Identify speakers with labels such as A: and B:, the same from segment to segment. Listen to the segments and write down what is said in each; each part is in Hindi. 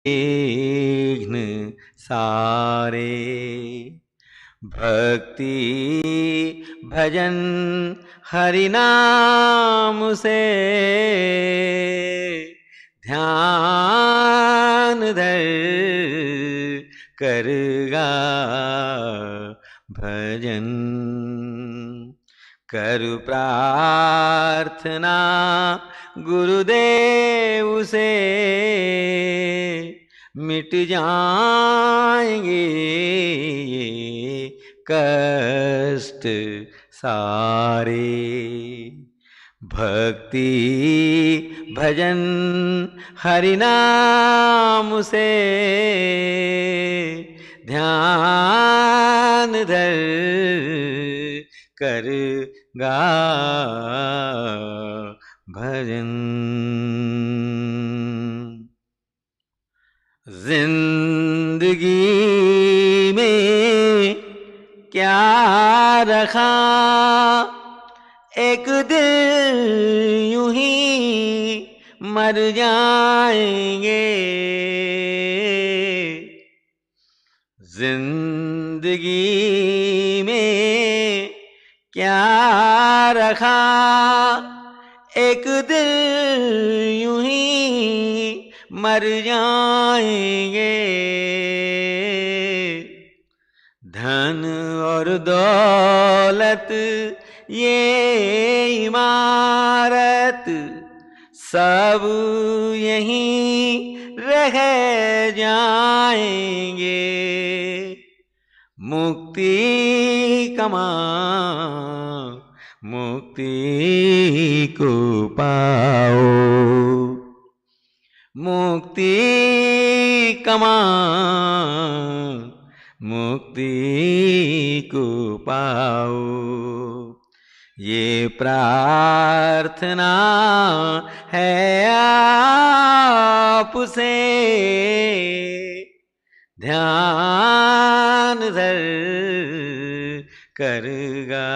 A: विघ्न सारे। भक्ति भजन हरि नाम से, ध्यान धर करगा भजन। करु प्रार्थना गुरुदेव से, मिट जाएंगे कष्ट सारे। भक्ति भजन हरि नाम से, ध्यान धर करगा भजन। जिंदगी में क्या रखा, एक दिन यूं ही मर जाएंगे। जिंदगी में क्या रखा, एक दिन यूं ही मर जाएंगे। धन और दौलत ये इमारत सब यहीं रह जाएंगे। मुक्ति कमा मुक्ति को पाओ, मुक्ति कमा मुक्ति को पाओ। ये प्रार्थना है आपसे, ध्यान धर करगा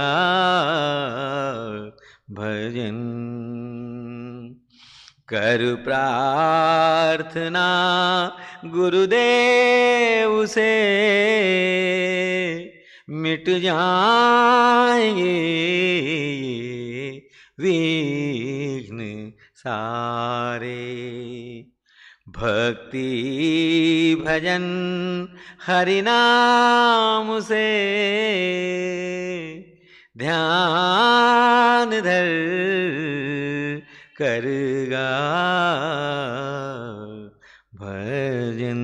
A: भजन। कर प्रार्थना गुरुदेव से, मिट जाएंगे विघ्न सारे। भक्ति भजन हरि नाम से, ध्यान धर करगा भजन।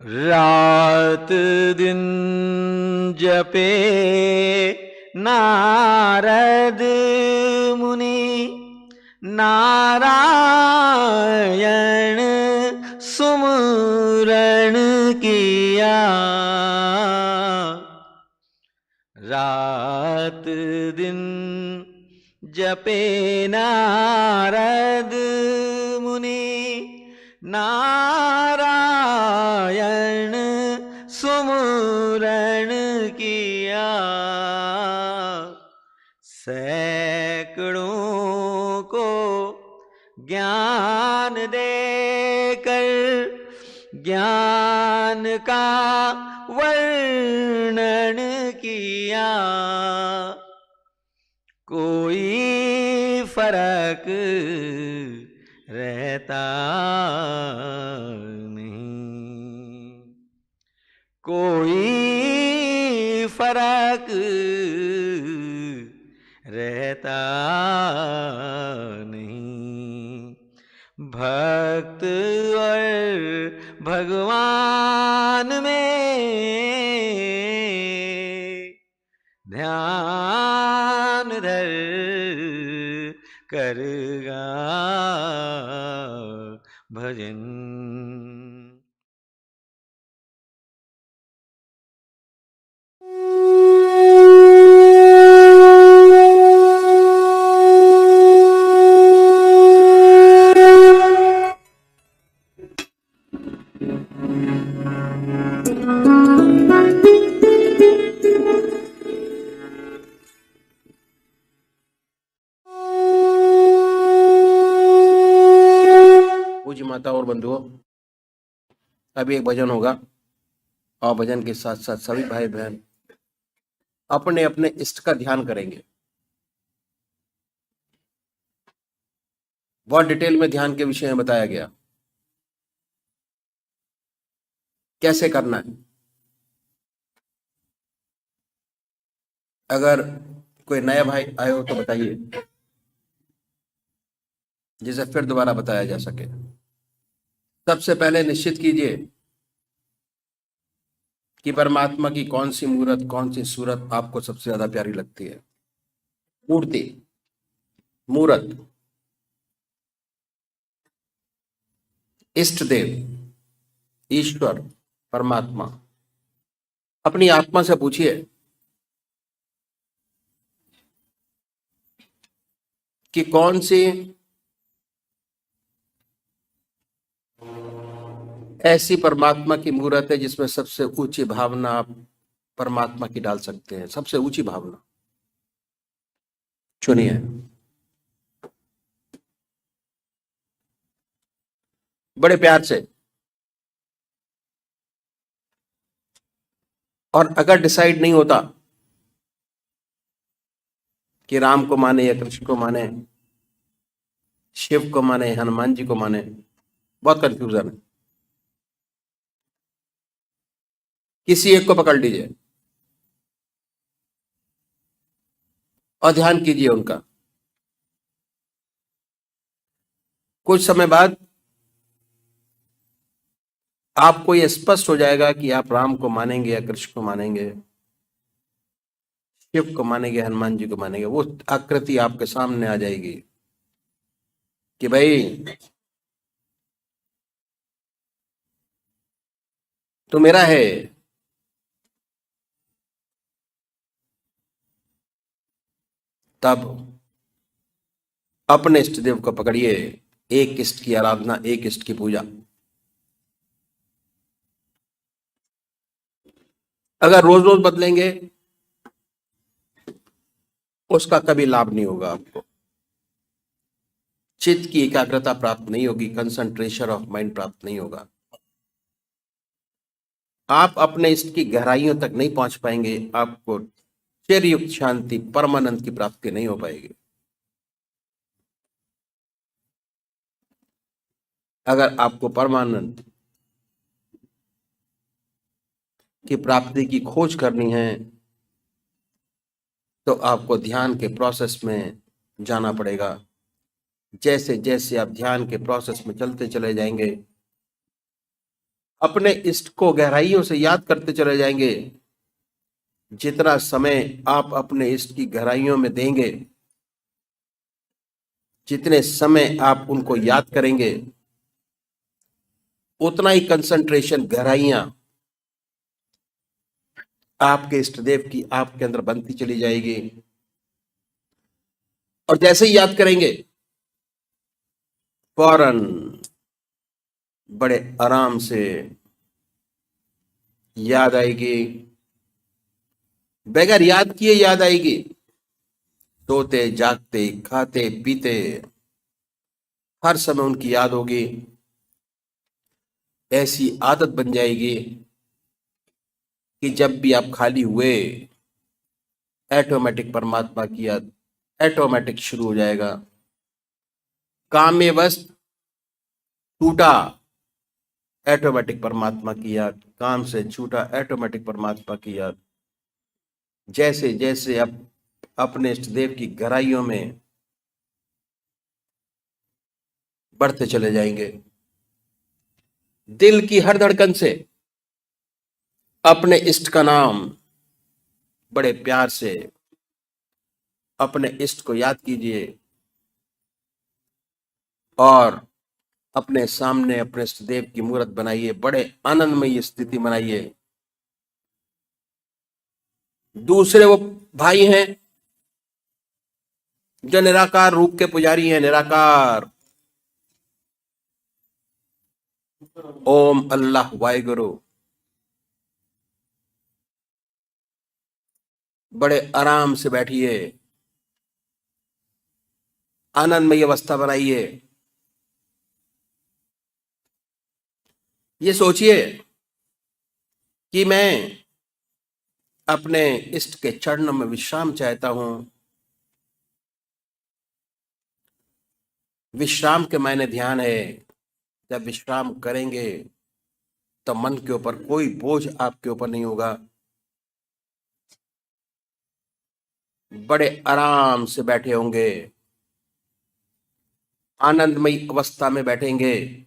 A: रात दिन जपे नारद मुनि, नारायण सुमरन किया। रात दिन जपे नारद मुनि, नारायण सुमरन किया। सैकड़ों को ज्ञान देकर, ज्ञान का वर्णन किया। कोई फर्क रहता नहीं, कोई फर्क रहता नहीं। भक्त और भगवान में ध्यान धर करगा भजन।
B: माता और बंधुओं, अभी एक भजन होगा और भजन के साथ साथ सभी भाई बहन अपने अपने इष्ट का ध्यान करेंगे। बहुत डिटेल में ध्यान के विषय में बताया गया, कैसे करना है। अगर कोई नया भाई आए हो तो बताइए, जिसे फिर दोबारा बताया जा सके। सबसे पहले निश्चित कीजिए कि परमात्मा की कौन सी मूर्त, कौन सी सूरत आपको सबसे ज्यादा प्यारी लगती है। मूर्ति, मूर्त, इष्ट देव, ईश्वर, परमात्मा। अपनी आत्मा से पूछिए कि कौन सी ऐसी परमात्मा की मूर्त है जिसमें सबसे ऊंची भावना आप परमात्मा की डाल सकते हैं। सबसे ऊंची भावना चुनिए। बड़े प्यार से। और अगर डिसाइड नहीं होता कि राम को माने या कृष्ण को माने, शिव को माने, हनुमान जी को माने, बहुत कंफ्यूजन है, किसी एक को पकड़ लीजिए और ध्यान कीजिए उनका। कुछ समय बाद आपको यह स्पष्ट हो जाएगा कि आप राम को मानेंगे या कृष्ण को मानेंगे, शिव को मानेंगे, हनुमान जी को मानेंगे। वो आकृति आपके सामने आ जाएगी कि भाई तू मेरा है। तब अपने इष्ट देव को पकड़िए। एक इष्ट की आराधना, एक इष्ट की पूजा। अगर रोज रोज बदलेंगे उसका कभी लाभ नहीं होगा आपको। चित्त की एकाग्रता प्राप्त नहीं होगी, कंसंट्रेशन ऑफ माइंड प्राप्त नहीं होगा। आप अपने इष्ट की गहराइयों तक नहीं पहुंच पाएंगे। आपको चिरयुक्त शांति, परमानंद की प्राप्ति नहीं हो पाएगी। अगर आपको परमानंद की प्राप्ति की खोज करनी है तो आपको ध्यान के प्रोसेस में जाना पड़ेगा। जैसे जैसे आप ध्यान के प्रोसेस में चलते चले जाएंगे, अपने इष्ट को गहराइयों से याद करते चले जाएंगे। जितना समय आप अपने इष्ट की गहराइयों में देंगे, जितने समय आप उनको याद करेंगे, उतना ही कंसंट्रेशन, गहराइयां आपके इष्ट देव की आपके अंदर बनती चली जाएगी। और जैसे ही याद करेंगे, फौरन बड़े आराम से याद आएगी। बगैर याद किए याद आएगी। सोते जागते, खाते पीते, हर समय उनकी याद होगी। ऐसी आदत बन जाएगी कि जब भी आप खाली हुए, ऑटोमेटिक परमात्मा की याद ऑटोमेटिक शुरू हो जाएगा। काम में बस छूटा, ऑटोमेटिक परमात्मा की याद। काम से छूटा, ऑटोमेटिक परमात्मा की याद। जैसे जैसे आप अपने इष्ट देव की गहराइयों में बढ़ते चले जाएंगे, दिल की हर धड़कन से अपने इष्ट का नाम बड़े प्यार से अपने इष्ट को याद कीजिए और अपने सामने अपने इष्ट देव की मूर्त बनाइए। बड़े आनंदमय स्थिति बनाइए। दूसरे वो भाई हैं जो निराकार रूप के पुजारी हैं। निराकार, ओम अल्लाह वाहिगुरु। बड़े आराम से बैठिए, आनंदमय अवस्था बनाइए। ये सोचिए कि मैं अपने इष्ट के चरणों में विश्राम चाहता हूं। विश्राम के मायने ध्यान है। जब विश्राम करेंगे तो मन के ऊपर कोई बोझ आपके ऊपर नहीं होगा। बड़े आराम से बैठे होंगे, आनंदमयी अवस्था में बैठेंगे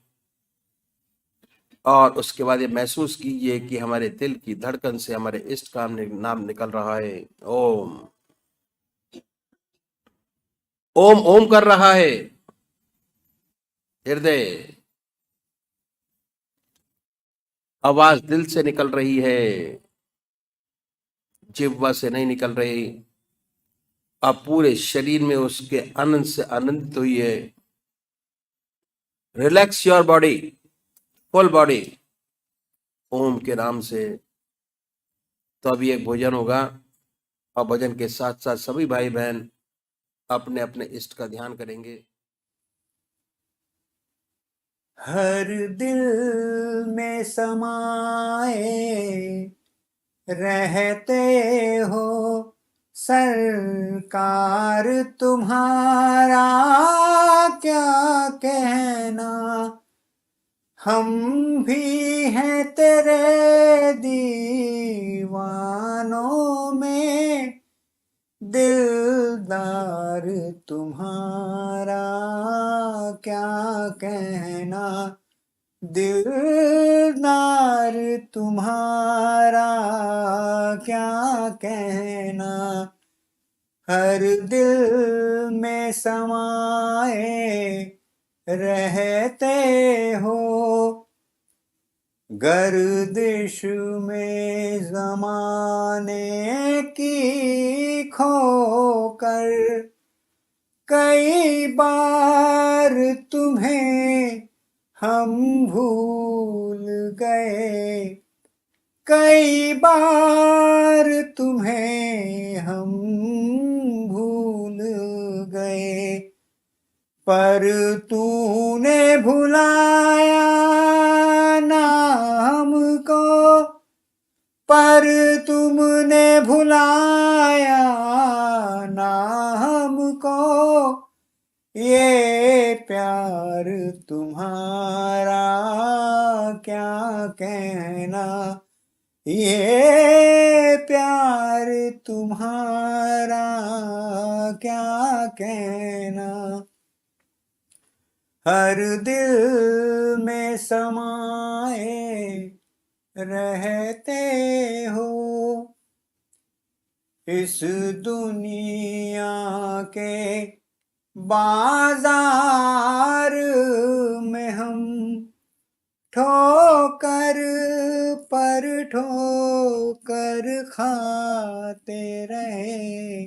B: और उसके बाद ये महसूस कीजिए कि हमारे दिल की धड़कन से हमारे इष्ट का नाम निकल रहा है। ओम ओम ओम कर रहा है हृदय। आवाज दिल से निकल रही है, जिह्वा से नहीं निकल रही। आप पूरे शरीर में उसके आनंद से आनंदित हुई है। Relax your body, full body, Om के नाम से। तो अभी एक भोजन होगा और भोजन के साथ साथ सभी भाई बहन अपने अपने इष्ट का ध्यान करेंगे।
C: हर दिल में समाए रहते हो सरकार, तुम्हारा क्या कहना। हम भी हैं तेरे दीवानों में, दिलदार तुम्हारा क्या कहना। दिलदार तुम्हारा क्या कहना। हर दिल में समाए रहते हो, गर्दिश में ज़माने की खोकर। कई बार तुम्हें हम भूल गए, कई बार तुम्हें हम भूल गए, पर तूने भुलाया ना हमको, पर तुमने भुलाया ना हमको। ये प्यार तुम्हारा क्या कहना। ये प्यार तुम्हारा क्या कहना। हर दिल में समाए रहते हो, इस दुनिया के बाजार में हम ठोकर पर ठोकर खाते रहे,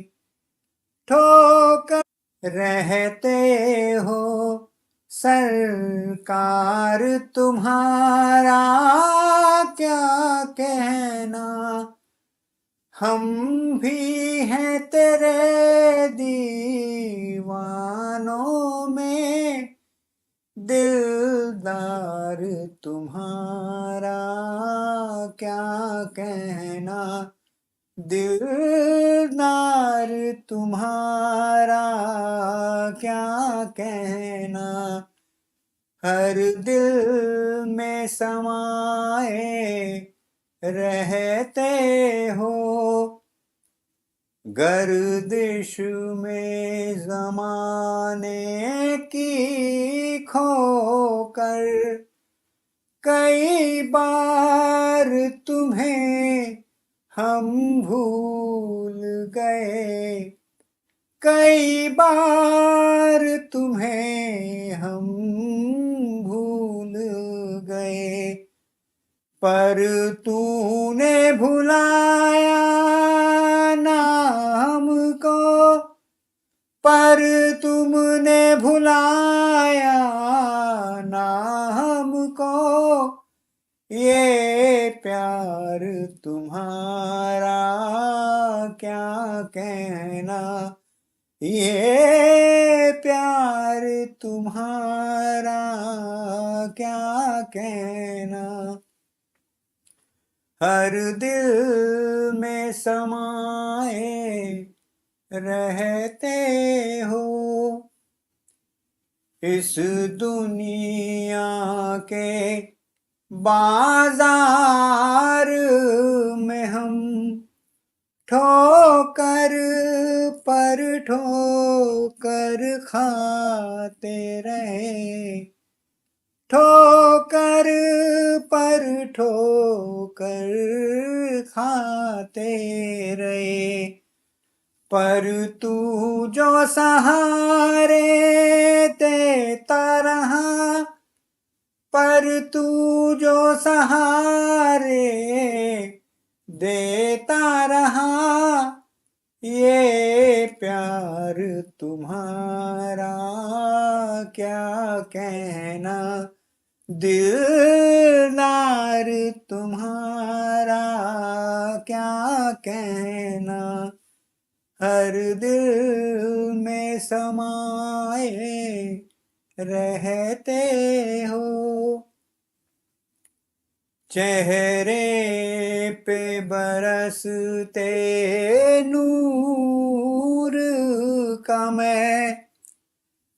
C: ठोकर रहते हो सरकार, तुम्हारा क्या कहना। हम भी हैं तेरे दीवानों में, दिलदार तुम्हारा क्या कहना। दिलदार तुम्हारा क्या कहना। हर दिल में समाए रहते हो, गर्दिश में ज़माने की खोकर। कई बार तुम्हें हम भूल गए, कई बार तुम्हें हम भूल गए, पर तूने भुलाया ना हमको, पर तुमने भुलाया ना हमको। ये प्यार तुम्हारा क्या कहना। ये प्यार तुम्हारा क्या कहना, हर दिल में समाए रहते हो, इस दुनिया के बाजार में हम ठोकर पर ठोकर खाते रहे, ठोकर पर ठोकर खाते रहे, पर तू जो सहारे देता रहा, पर तू जो सहारे देता रहा, ये प्यार तुम्हारा क्या कहना, दिलदार तुम्हारा क्या कहना, हर दिल में समाए रहते हो, चेहरे पे बरसते नूर का मैं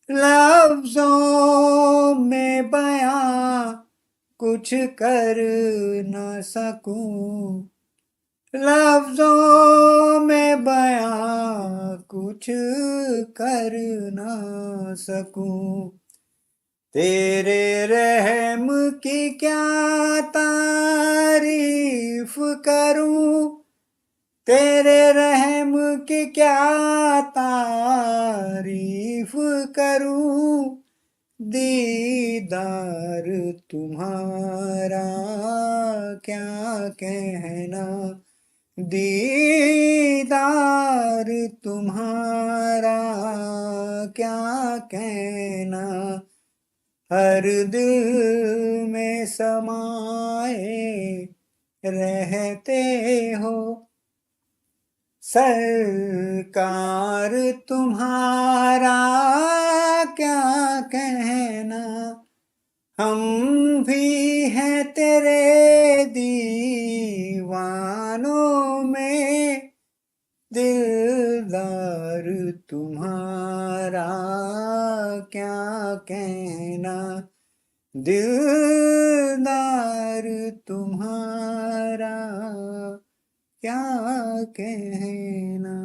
C: लफ्जों में बयां कुछ कर न सकूं, लफ्जों में बयां कुछ कर न सकूं, तेरे रहम की क्या तारीफ करूं, तेरे रहम की क्या तारीफ करूं, दीदार तुम्हारा क्या कहना, दीदार तुम्हारा क्या कहना, हर दिल में समाए रहते हो, सरकार तुम्हारा क्या कहना, हम भी हैं तेरे दीवानों में, दिलदार तुम्हारा क्या कहना, दिलदार तुम्हारा क्या कहना।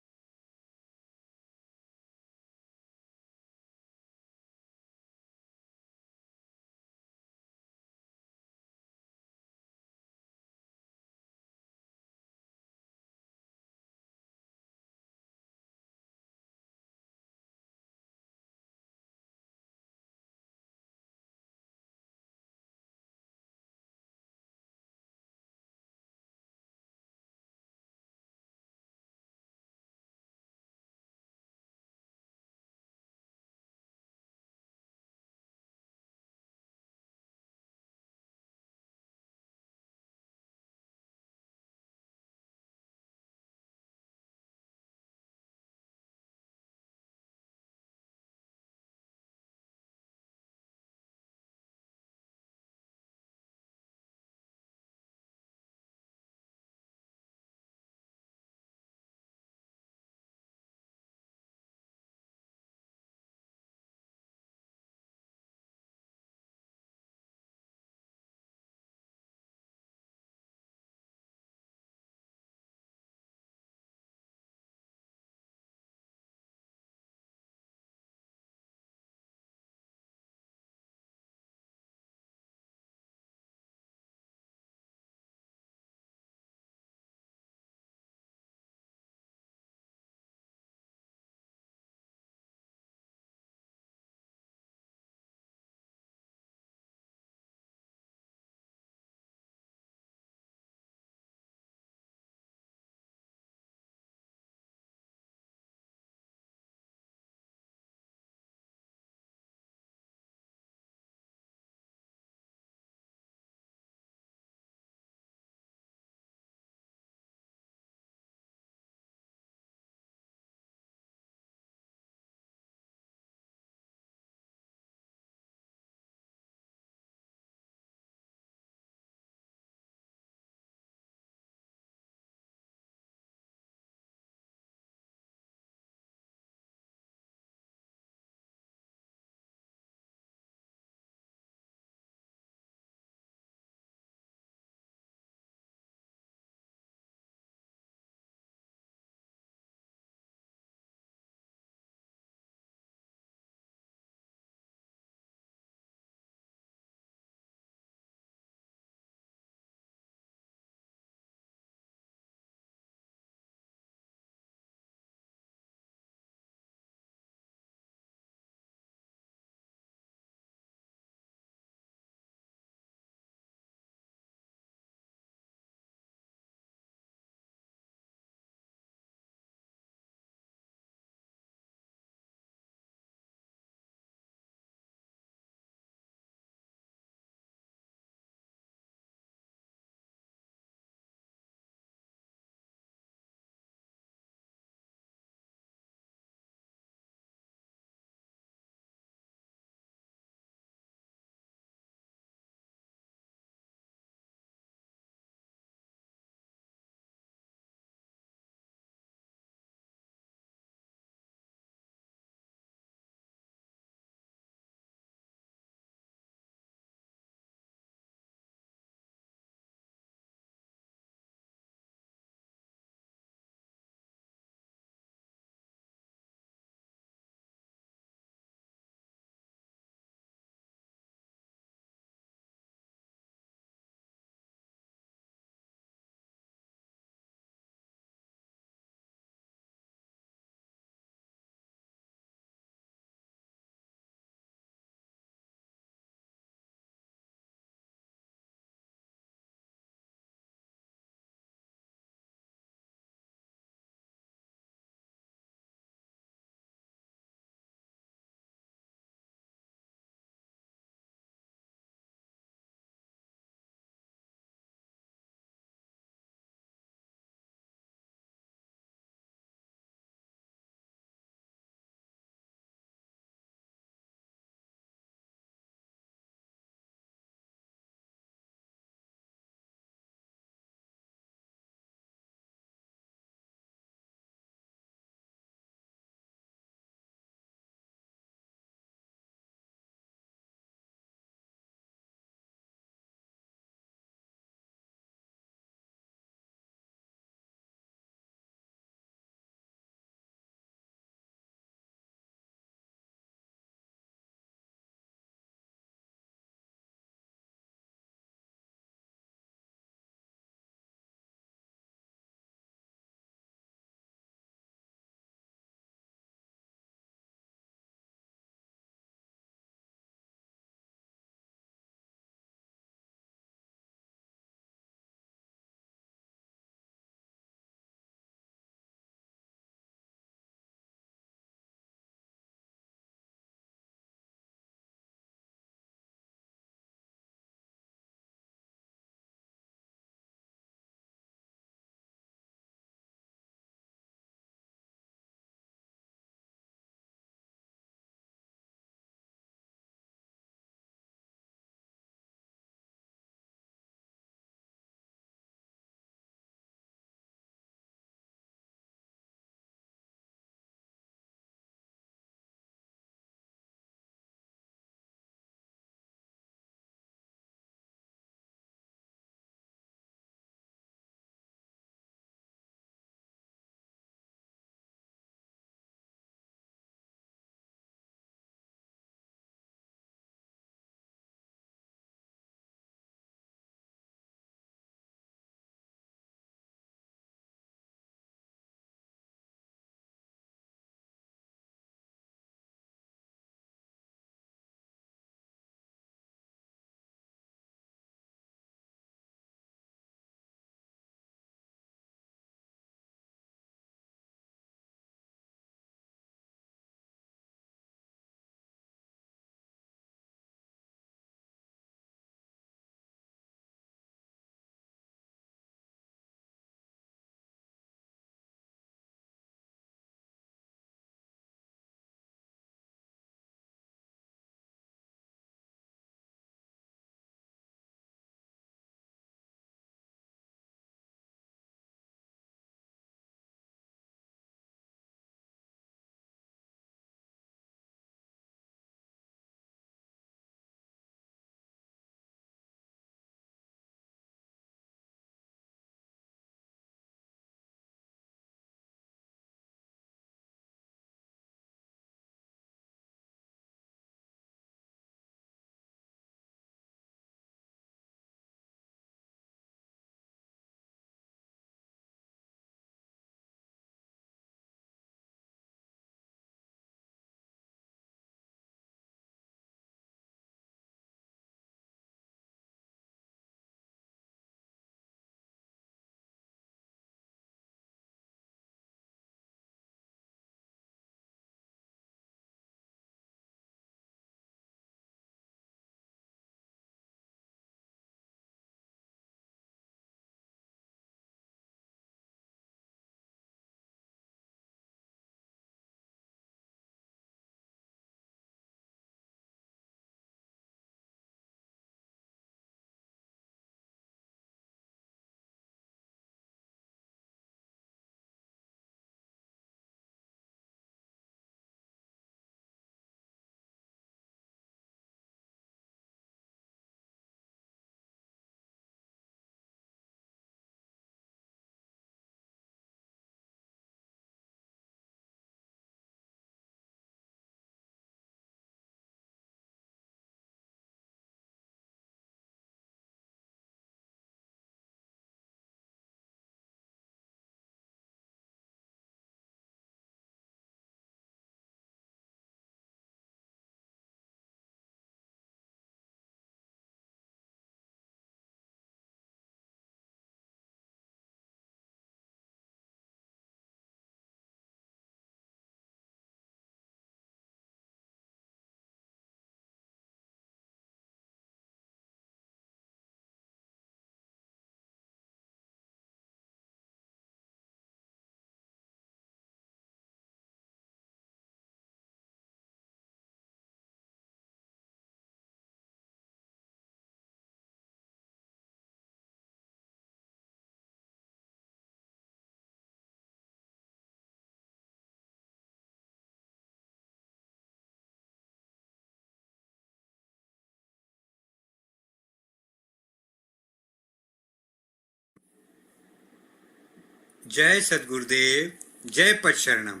C: जय सद्गुरुदेव, जय पदशरणम।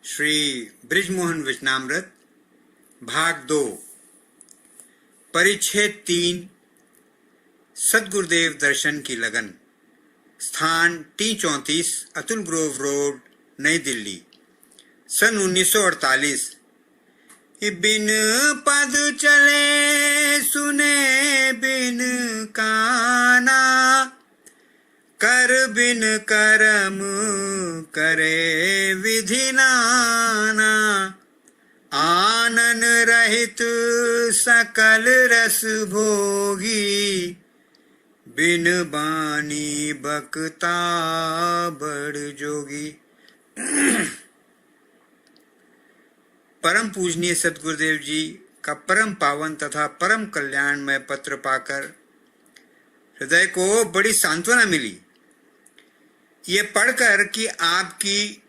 C: श्री बृजमोहन वचनामृत भाग 2 परिच्छेद 3 सद्गुरुदेव दर्शन की लगन। स्थान T34 अतुल ग्रोव रोड, नई दिल्ली, सन 1948। बिन पद चले सुने बिन काना, कर बिन करम करे विधि नाना। आनन रहित सकल रस भोगी, बिन बानी बकता बड़ जोगी। परम पूजनीय सद्गुरुदेव जी का परम पावन तथा परम कल्याणमय पत्र पाकर हृदय को बड़ी सांत्वना मिली। ये पढ़कर कि आपकी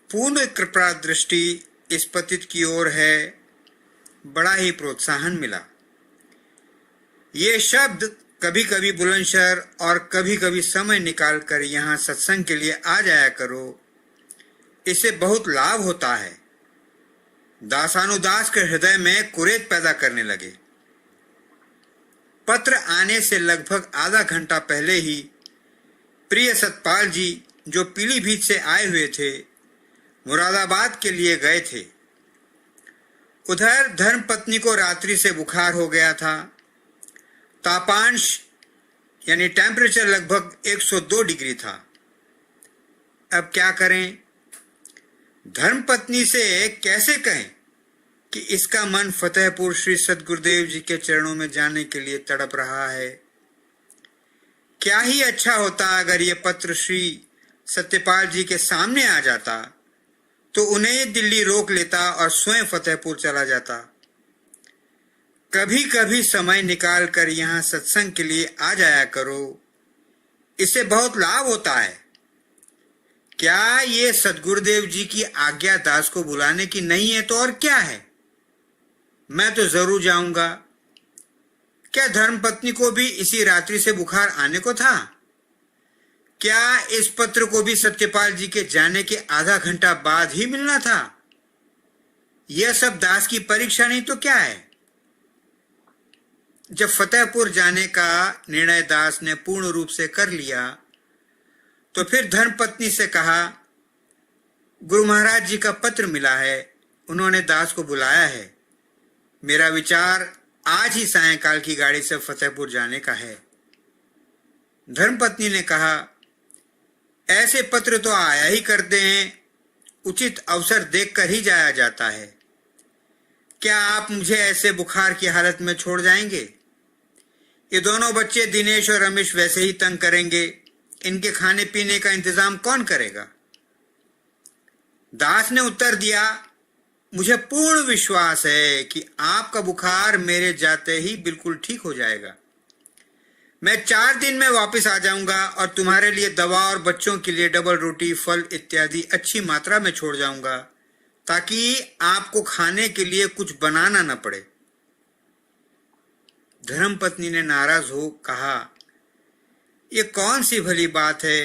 C: पूर्ण कृपा दृष्टि इस पतित की ओर है, बड़ा ही प्रोत्साहन मिला। ये शब्द कभी कभी बुलंदशहर और कभी कभी समय निकाल कर यहाँ सत्संग के लिए आ जाया करो, इससे बहुत लाभ होता है। दासानुदास के हृदय में कुरेद पैदा करने लगे। पत्र आने से लगभग आधा घंटा पहले ही प्रिय सतपाल जी, जो पीलीभीत से आए हुए थे, मुरादाबाद के लिए गए थे। उधर धर्मपत्नी को रात्रि से बुखार हो गया था। तापांश यानी टेम्परेचर लगभग 102 डिग्री था। अब क्या करें? धर्मपत्नी से कैसे कहें कि इसका मन फतेहपुर श्री सद्गुरुदेव जी के चरणों में जाने के लिए तड़प रहा है। क्या ही अच्छा होता अगर ये पत्र श्री सत्यपाल जी के सामने आ जाता, तो उन्हें दिल्ली रोक लेता और स्वयं फतेहपुर चला जाता। कभी कभी समय निकाल कर यहाँ सत्संग के लिए आ जाया करो, इससे बहुत लाभ होता है। क्या ये सद्गुरुदेव जी की आज्ञा दास को बुलाने की नहीं है तो और क्या है? मैं तो जरूर जाऊंगा। क्या धर्मपत्नी को भी इसी रात्रि से बुखार आने को था? क्या इस पत्र को भी सत्यपाल जी के जाने के आधा घंटा बाद ही मिलना था? यह सब दास की परीक्षा नहीं तो क्या है? जब फतेहपुर जाने का निर्णय दास ने पूर्ण रूप से कर लिया, तो फिर धर्मपत्नी से कहा, गुरु महाराज जी का पत्र मिला है, उन्होंने दास को बुलाया है। मेरा विचार आज ही सायंकाल की गाड़ी से फतेहपुर जाने का है। धर्मपत्नी ने कहा, ऐसे पत्र तो आया ही करते हैं, उचित अवसर देखकर ही जाया जाता है। क्या आप मुझे ऐसे बुखार की हालत में छोड़ जाएंगे? ये दोनों बच्चे दिनेश और रमेश वैसे ही तंग करेंगे, इनके खाने पीने का इंतजाम कौन करेगा? दास ने उत्तर दिया, मुझे पूर्ण विश्वास है कि आपका बुखार मेरे जाते ही बिल्कुल ठीक हो जाएगा। मैं 4 दिन में वापस आ जाऊंगा और तुम्हारे लिए दवा और बच्चों के लिए डबल रोटी, फल इत्यादि अच्छी मात्रा में छोड़ जाऊंगा, ताकि आपको खाने के लिए कुछ बनाना न पड़े। धर्मपत्नी ने नाराज हो कहा, ये कौन सी भली बात है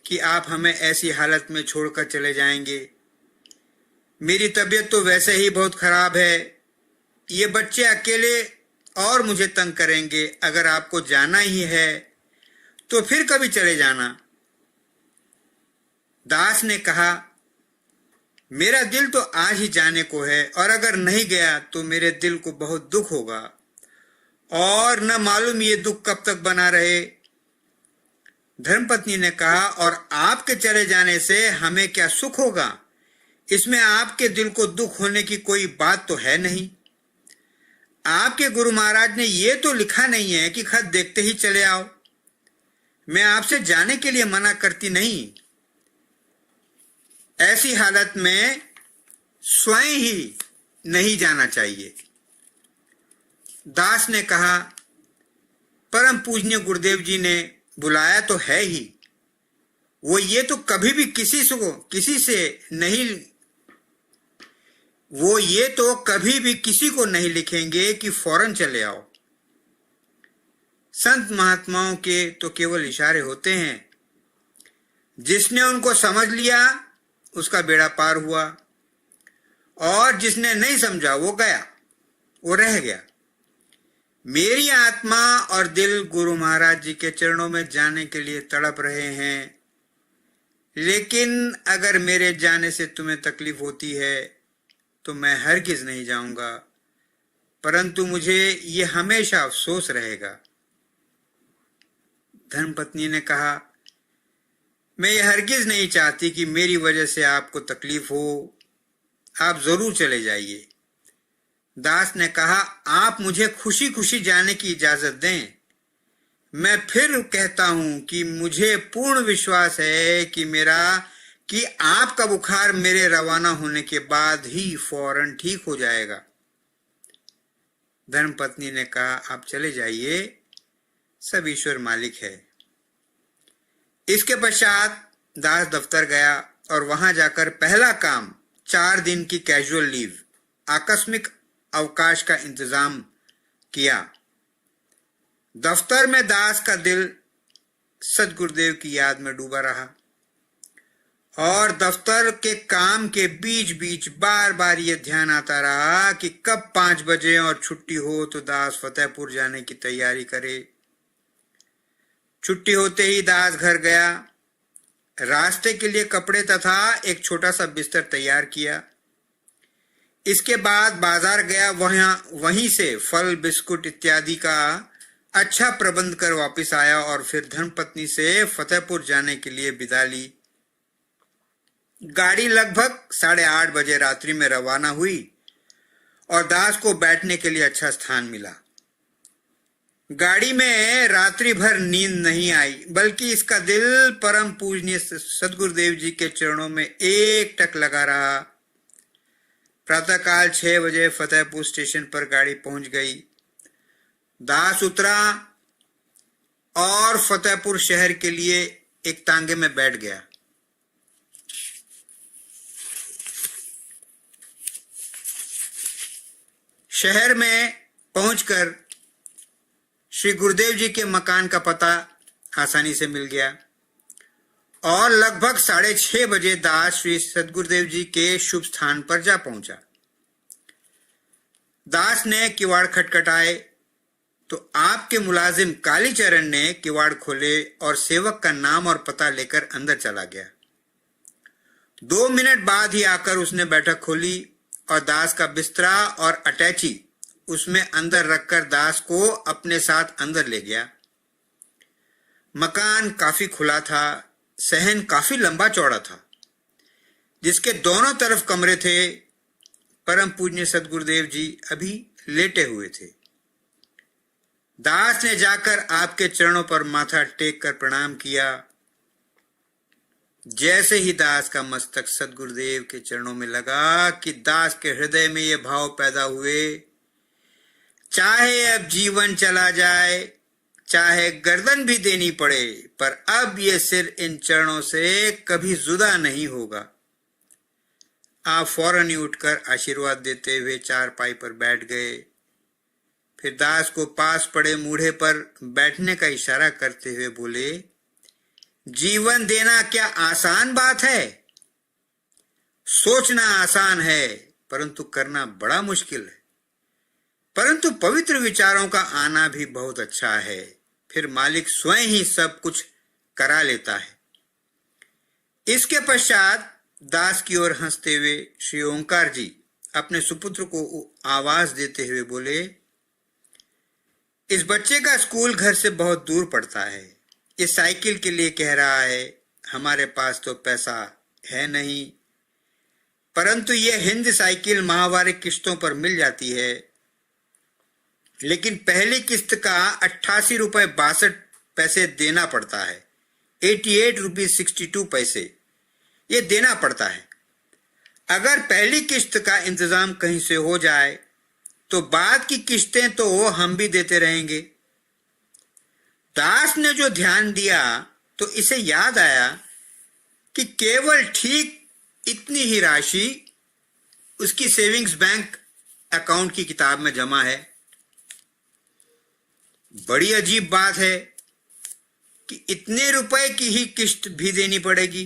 C: कि आप हमें ऐसी हालत में छोड़कर चले जाएंगे? मेरी तबीयत तो वैसे ही बहुत खराब है। ये बच्चे अकेले और मुझे तंग करेंगे। अगर आपको जाना ही है तो फिर कभी चले जाना। दास ने कहा, मेरा दिल तो आज ही जाने को है, और अगर नहीं गया तो मेरे दिल को बहुत दुख होगा, और न मालूम ये दुख कब तक बना रहे। धर्मपत्नी ने कहा, और आपके चले जाने से हमें क्या सुख होगा? इसमें आपके दिल को दुख होने की कोई बात तो है नहीं। आपके गुरु महाराज ने ये तो लिखा नहीं है कि खत देखते ही चले आओ। मैं आपसे जाने के लिए मना करती नहीं। ऐसी हालत में स्वयं ही नहीं जाना चाहिए। दास ने कहा, परम पूजनीय गुरुदेव जी ने बुलाया तो है ही, वो ये तो कभी भी किसी को नहीं लिखेंगे कि फौरन चले आओ। संत महात्माओं के तो केवल इशारे होते हैं। जिसने उनको समझ लिया उसका बेड़ा पार हुआ, और जिसने नहीं समझा वो गया, वो रह गया। मेरी आत्मा और दिल गुरु महाराज जी के चरणों में जाने के लिए तड़प रहे हैं, लेकिन अगर मेरे जाने से तुम्हें तकलीफ होती है तो मैं हरगिज नहीं जाऊंगा, परंतु मुझे ये हमेशा अफसोस रहेगा। धर्मपत्नी ने कहा, मैं ये हरगिज नहीं चाहती कि मेरी वजह से आपको तकलीफ हो, आप जरूर चले जाइए। दास ने कहा, आप मुझे खुशी खुशी जाने की इजाजत दें। मैं फिर कहता हूं कि मुझे पूर्ण विश्वास है कि आपका बुखार मेरे रवाना होने के बाद ही फौरन ठीक हो जाएगा। धर्मपत्नी ने कहा, आप चले जाइए, सब ईश्वर मालिक है। इसके पश्चात दास दफ्तर गया और वहां जाकर पहला काम 4 दिन की कैजुअल लीव, आकस्मिक अवकाश का इंतजाम किया। दफ्तर में दास का दिल सदगुरुदेव की याद में डूबा रहा, और दफ्तर के काम के बीच बीच बार बार ये ध्यान आता रहा कि कब 5 बजे और छुट्टी हो तो दास फतेहपुर जाने की तैयारी करे। छुट्टी होते ही दास घर गया, रास्ते के लिए कपड़े तथा एक छोटा सा बिस्तर तैयार किया। इसके बाद बाजार गया, वहीं से फल बिस्कुट इत्यादि का अच्छा प्रबंध कर वापस आया और फिर धर्मपत्नी से फतेहपुर जाने के लिए विदा ली। गाड़ी लगभग 8:30 बजे रात्रि में रवाना हुई और दास को बैठने के लिए अच्छा स्थान मिला। गाड़ी में रात्रि भर नींद नहीं आई, बल्कि इसका दिल परम पूजनीय सदगुरुदेव जी के चरणों में एकटक लगा रहा। प्रातःकाल 6 बजे फतेहपुर स्टेशन पर गाड़ी पहुंच गई। दास उतरा और फतेहपुर शहर के लिए एक तांगे में बैठ गया। शहर में पहुंचकर श्री गुरुदेव जी के मकान का पता आसानी से मिल गया और लगभग 6:30 बजे दास श्री सदगुरुदेव जी के शुभ स्थान पर जा पहुंचा। दास ने किवाड़ खटखटाए तो आपके मुलाजिम कालीचरण ने किवाड़ खोले और सेवक का नाम और पता लेकर अंदर चला गया। 2 मिनट बाद ही आकर उसने बैठक खोली और दास का बिस्तरा और अटैची उसमें अंदर रखकर दास को अपने साथ अंदर ले गया। मकान काफी खुला था, सहन काफी लंबा चौड़ा था, जिसके दोनों तरफ कमरे थे। परम पूज्य सदगुरुदेव जी अभी लेटे हुए थे। दास ने जाकर आपके चरणों पर माथा टेक कर प्रणाम किया। जैसे ही दास का मस्तक सदगुरुदेव के चरणों में लगा कि दास के हृदय में ये भाव पैदा हुए, चाहे अब जीवन चला जाए, चाहे गर्दन भी देनी पड़े, पर अब ये सिर इन चरणों से कभी जुदा नहीं होगा। आप फौरन ही उठकर आशीर्वाद देते हुए चारपाई पर बैठ गए। फिर दास को पास पड़े मूढ़े पर बैठने का इशारा करते हुए बोले, जीवन देना क्या आसान बात है? सोचना आसान है, परंतु करना बड़ा मुश्किल है। परंतु पवित्र विचारों का आना भी बहुत अच्छा है, फिर मालिक स्वयं ही सब कुछ करा लेता है। इसके पश्चात दास की ओर हंसते हुए श्री ओंकार जी अपने सुपुत्र को आवाज देते हुए बोले, इस बच्चे का स्कूल घर से बहुत दूर पड़ता है। ये साइकिल के लिए कह रहा है, हमारे पास तो पैसा है नहीं, परंतु ये हिंद साइकिल माहवारी किस्तों पर मिल जाती है। लेकिन पहली किस्त का 88 रुपए 62 पैसे देना पड़ता है। 88 रुपीज 62 पैसे ये देना पड़ता है। अगर पहली किस्त का इंतजाम कहीं से हो जाए तो बाद की किस्तें तो हम भी देते रहेंगे। दास ने जो ध्यान दिया तो इसे याद आया कि केवल ठीक इतनी ही राशि उसकी सेविंग्स बैंक अकाउंट की किताब में जमा है। बड़ी अजीब बात है कि इतने रुपए की ही किस्त भी देनी पड़ेगी।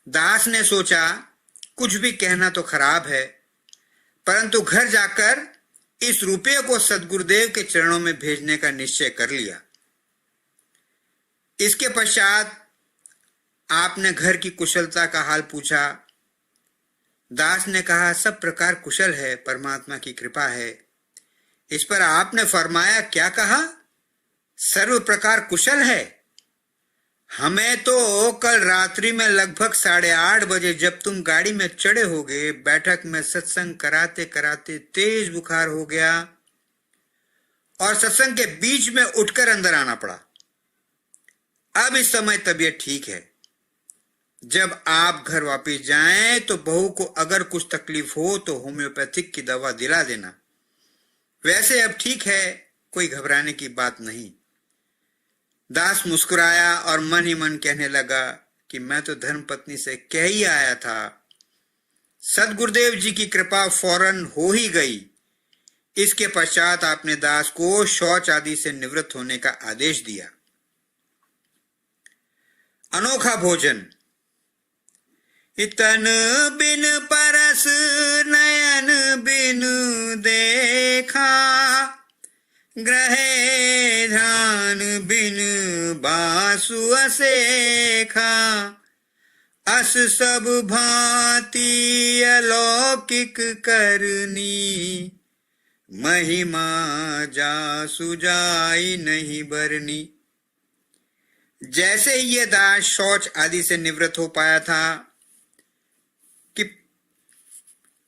C: दास ने सोचा कुछ भी कहना तो खराब है, परंतु घर जाकर इस रुपये को सद्गुरुदेव के चरणों में भेजने का निश्चय कर लिया। इसके पश्चात आपने घर की कुशलता का हाल पूछा। दास ने कहा, सब प्रकार कुशल है, परमात्मा की कृपा है। इस पर आपने फरमाया, क्या कहा? सर्व प्रकार कुशल है। हमें तो कल रात्रि में लगभग 8:30 बजे जब तुम गाड़ी में चढ़े होगे, बैठक में सत्संग कराते कराते तेज बुखार हो गया और सत्संग के बीच में उठकर अंदर आना पड़ा। अब इस समय तबीयत ठीक है। जब आप घर वापस जाएं तो बहू को अगर कुछ तकलीफ हो तो होम्योपैथिक की दवा दिला देना। वैसे अब ठीक है, कोई घबराने की बात नहीं। दास मुस्कुराया और मन ही मन कहने लगा कि मैं तो धर्मपत्नी से कह ही आया था। सद्गुरुदेव जी की कृपा फौरन हो ही गई। इसके पश्चात आपने दास को शौच आदि से निवृत्त होने का आदेश दिया। अनोखा भोजन। तन बिन परस नयन बिन देखा, ग्रहे ध्यान बिन बासु असेखा, अस सब भांति अलौकिक करनी, महिमा जासु जाई नहीं बरनी। जैसे ही ये दास शौच आदि से निवृत्त हो पाया था कि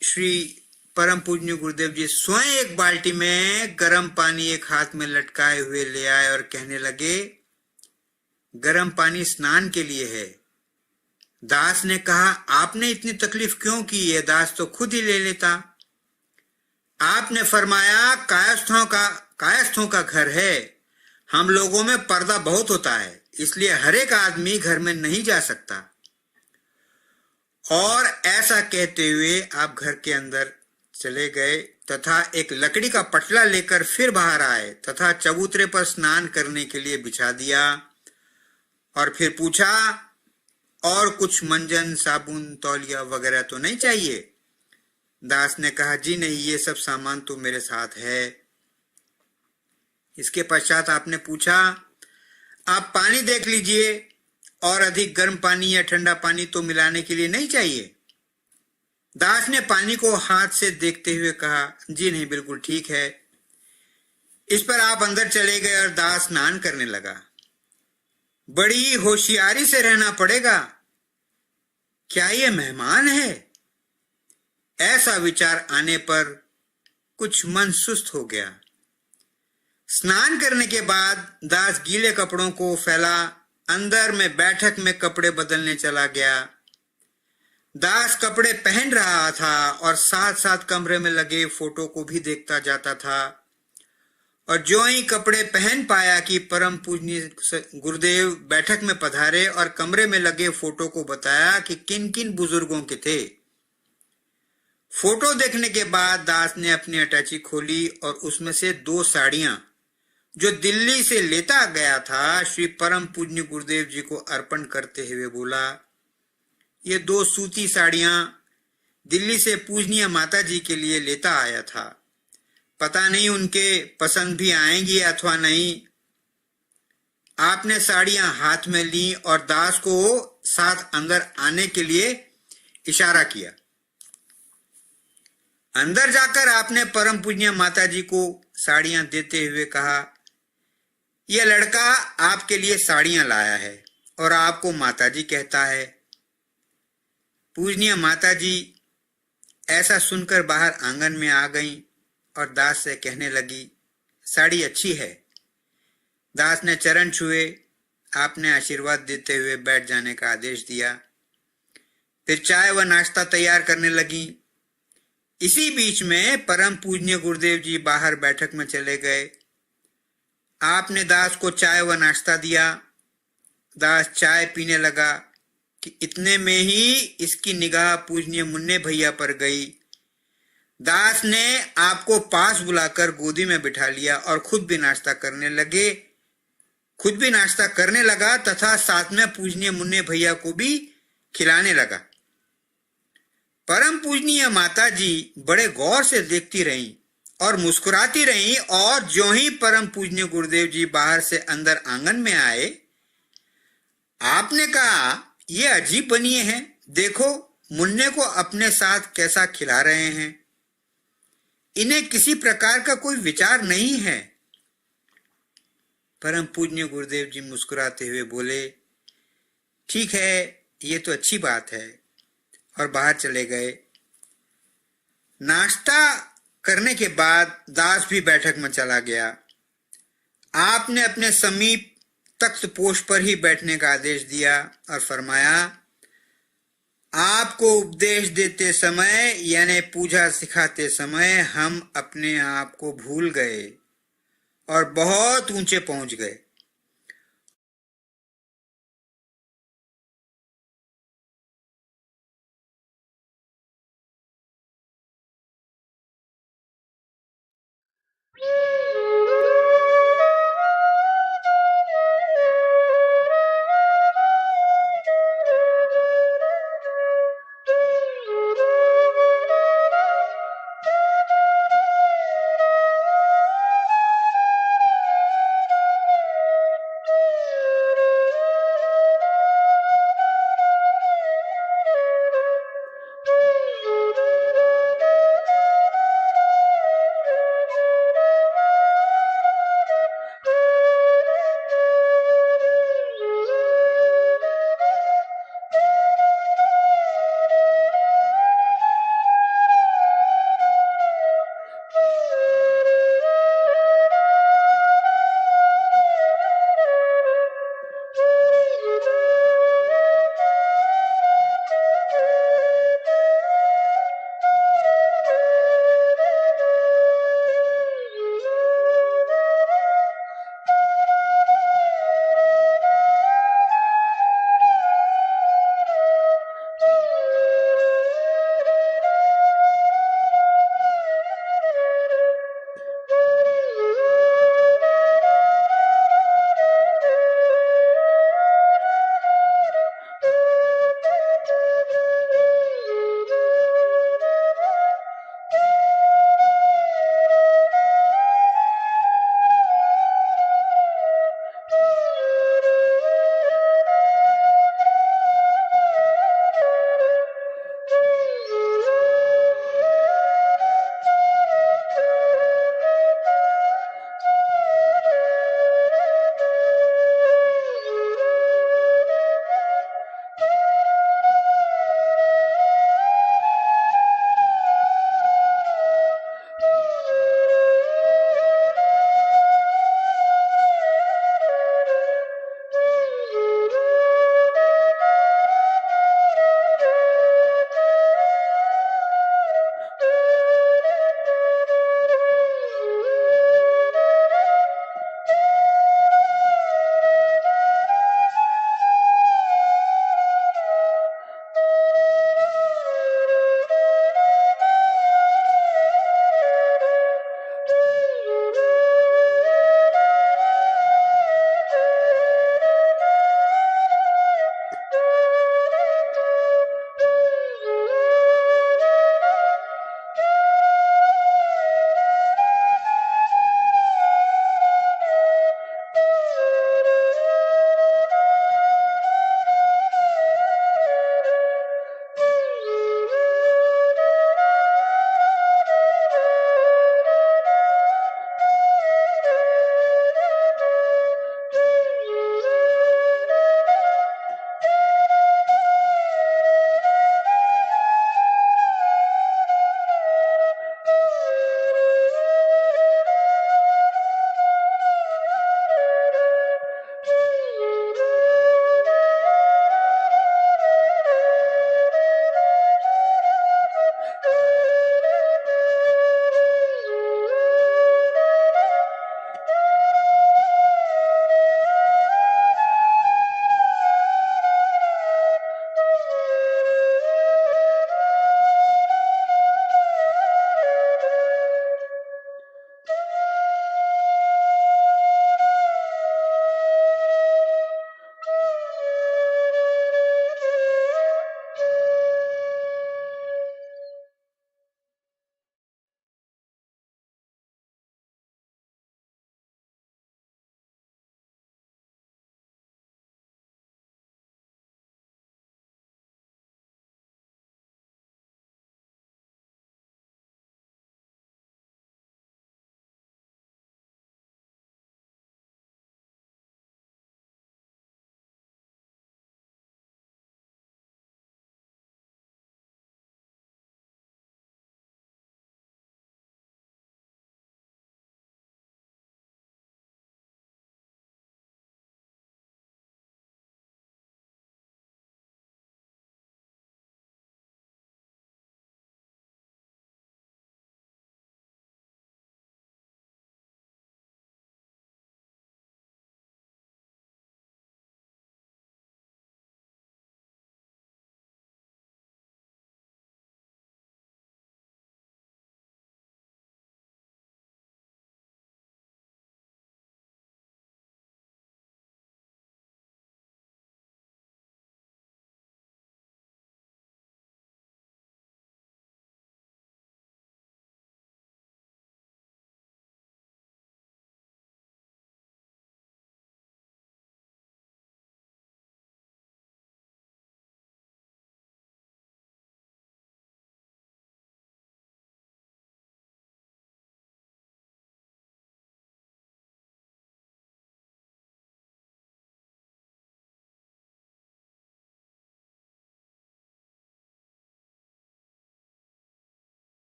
C: श्री परम पूज्य गुरुदेव जी स्वयं एक बाल्टी में गर्म पानी एक हाथ में लटकाए हुए ले आए और कहने लगे, गर्म पानी स्नान के लिए है। दास ने कहा, आपने इतनी तकलीफ क्यों की है? दास तो खुद ही ले लेता। आपने फरमाया, कायस्थों का घर है, हम लोगों में पर्दा बहुत होता है, इसलिए हर एक आदमी घर में नहीं जा सकता। और ऐसा कहते हुए आप घर के अंदर चले गए तथा एक लकड़ी का पटला लेकर फिर बाहर आए तथा चबूतरे पर स्नान करने के लिए बिछा दिया और फिर पूछा, और कुछ मंजन, साबुन, तौलिया वगैरह तो नहीं चाहिए? दास ने कहा, जी नहीं, ये सब सामान तो मेरे साथ है। इसके पश्चात आपने पूछा, आप पानी देख लीजिए और अधिक गर्म पानी या ठंडा पानी तो मिलाने के लिए नहीं चाहिए? दास ने पानी को हाथ से देखते हुए कहा, जी नहीं, बिल्कुल ठीक है। इस पर आप अंदर चले गए और दास स्नान करने लगा। बड़ी होशियारी से रहना पड़ेगा, क्या ये मेहमान है? ऐसा विचार आने पर कुछ मन सुस्त हो गया। स्नान करने के बाद दास गीले कपड़ों को फैला अंदर में बैठक में कपड़े बदलने चला गया। दास कपड़े पहन रहा था और साथ साथ कमरे में लगे फोटो को भी देखता जाता था। और जो ही कपड़े पहन पाया कि परम पूजनीय गुरुदेव बैठक में पधारे और कमरे में लगे फोटो को बताया कि किन किन बुजुर्गों के थे। फोटो देखने के बाद दास ने अपनी अटैची खोली और उसमें से 2 साड़ियां जो दिल्ली से लेता गया था श्री परम पूज्य गुरुदेव जी को अर्पण करते हुए बोला, ये 2 सूती साड़ियां दिल्ली से पूजनीय माता जी के लिए लेता आया था। पता नहीं उनके पसंद भी आएंगी अथवा नहीं। आपने साड़ियां हाथ में ली और दास को साथ अंदर आने के लिए इशारा किया। अंदर जाकर आपने परम पूज्य माता जी को साड़ियां देते हुए कहा, यह लड़का आपके लिए साड़ियां लाया है और आपको माता जी कहता है। पूजनीय माता जी ऐसा सुनकर बाहर आंगन में आ गईं और दास से कहने लगी, साड़ी अच्छी है। दास ने चरण छुए। आपने आशीर्वाद देते हुए बैठ जाने का आदेश दिया। फिर चाय व नाश्ता तैयार करने लगी। इसी बीच में परम पूजनीय गुरुदेव जी बाहर बैठक में चले गए। आपने दास को चाय व नाश्ता दिया। दास चाय पीने लगा कि इतने में ही इसकी निगाह पूजनीय मुन्ने भैया पर गई। दास ने आपको पास बुलाकर गोदी में बिठा लिया और खुद भी नाश्ता करने लगे। खुद भी नाश्ता करने लगा तथा साथ में पूजनीय मुन्ने भैया को भी खिलाने लगा। परम पूजनीय माता जी बड़े गौर से देखती रहीं और मुस्कुराती रहीं, और ज्यों ही परम पूजनीय गुरुदेव जी बाहर से अंदर आंगन में आए, आपने कहा, ये अजीब बनिए हैं, देखो मुन्ने को अपने साथ कैसा खिला रहे हैं, इन्हें किसी प्रकार का कोई विचार नहीं है। परम पूजनीय गुरुदेव जी मुस्कुराते हुए बोले, ठीक है, ये तो अच्छी बात है, और बाहर चले गए। नाश्ता करने के बाद दास भी बैठक में चला गया। आपने अपने समीप तख्त पोष पर ही बैठने का आदेश दिया और फरमाया, आपको उपदेश देते समय यानी पूजा सिखाते समय हम अपने आप को भूल गए और बहुत ऊंचे पहुंच गए।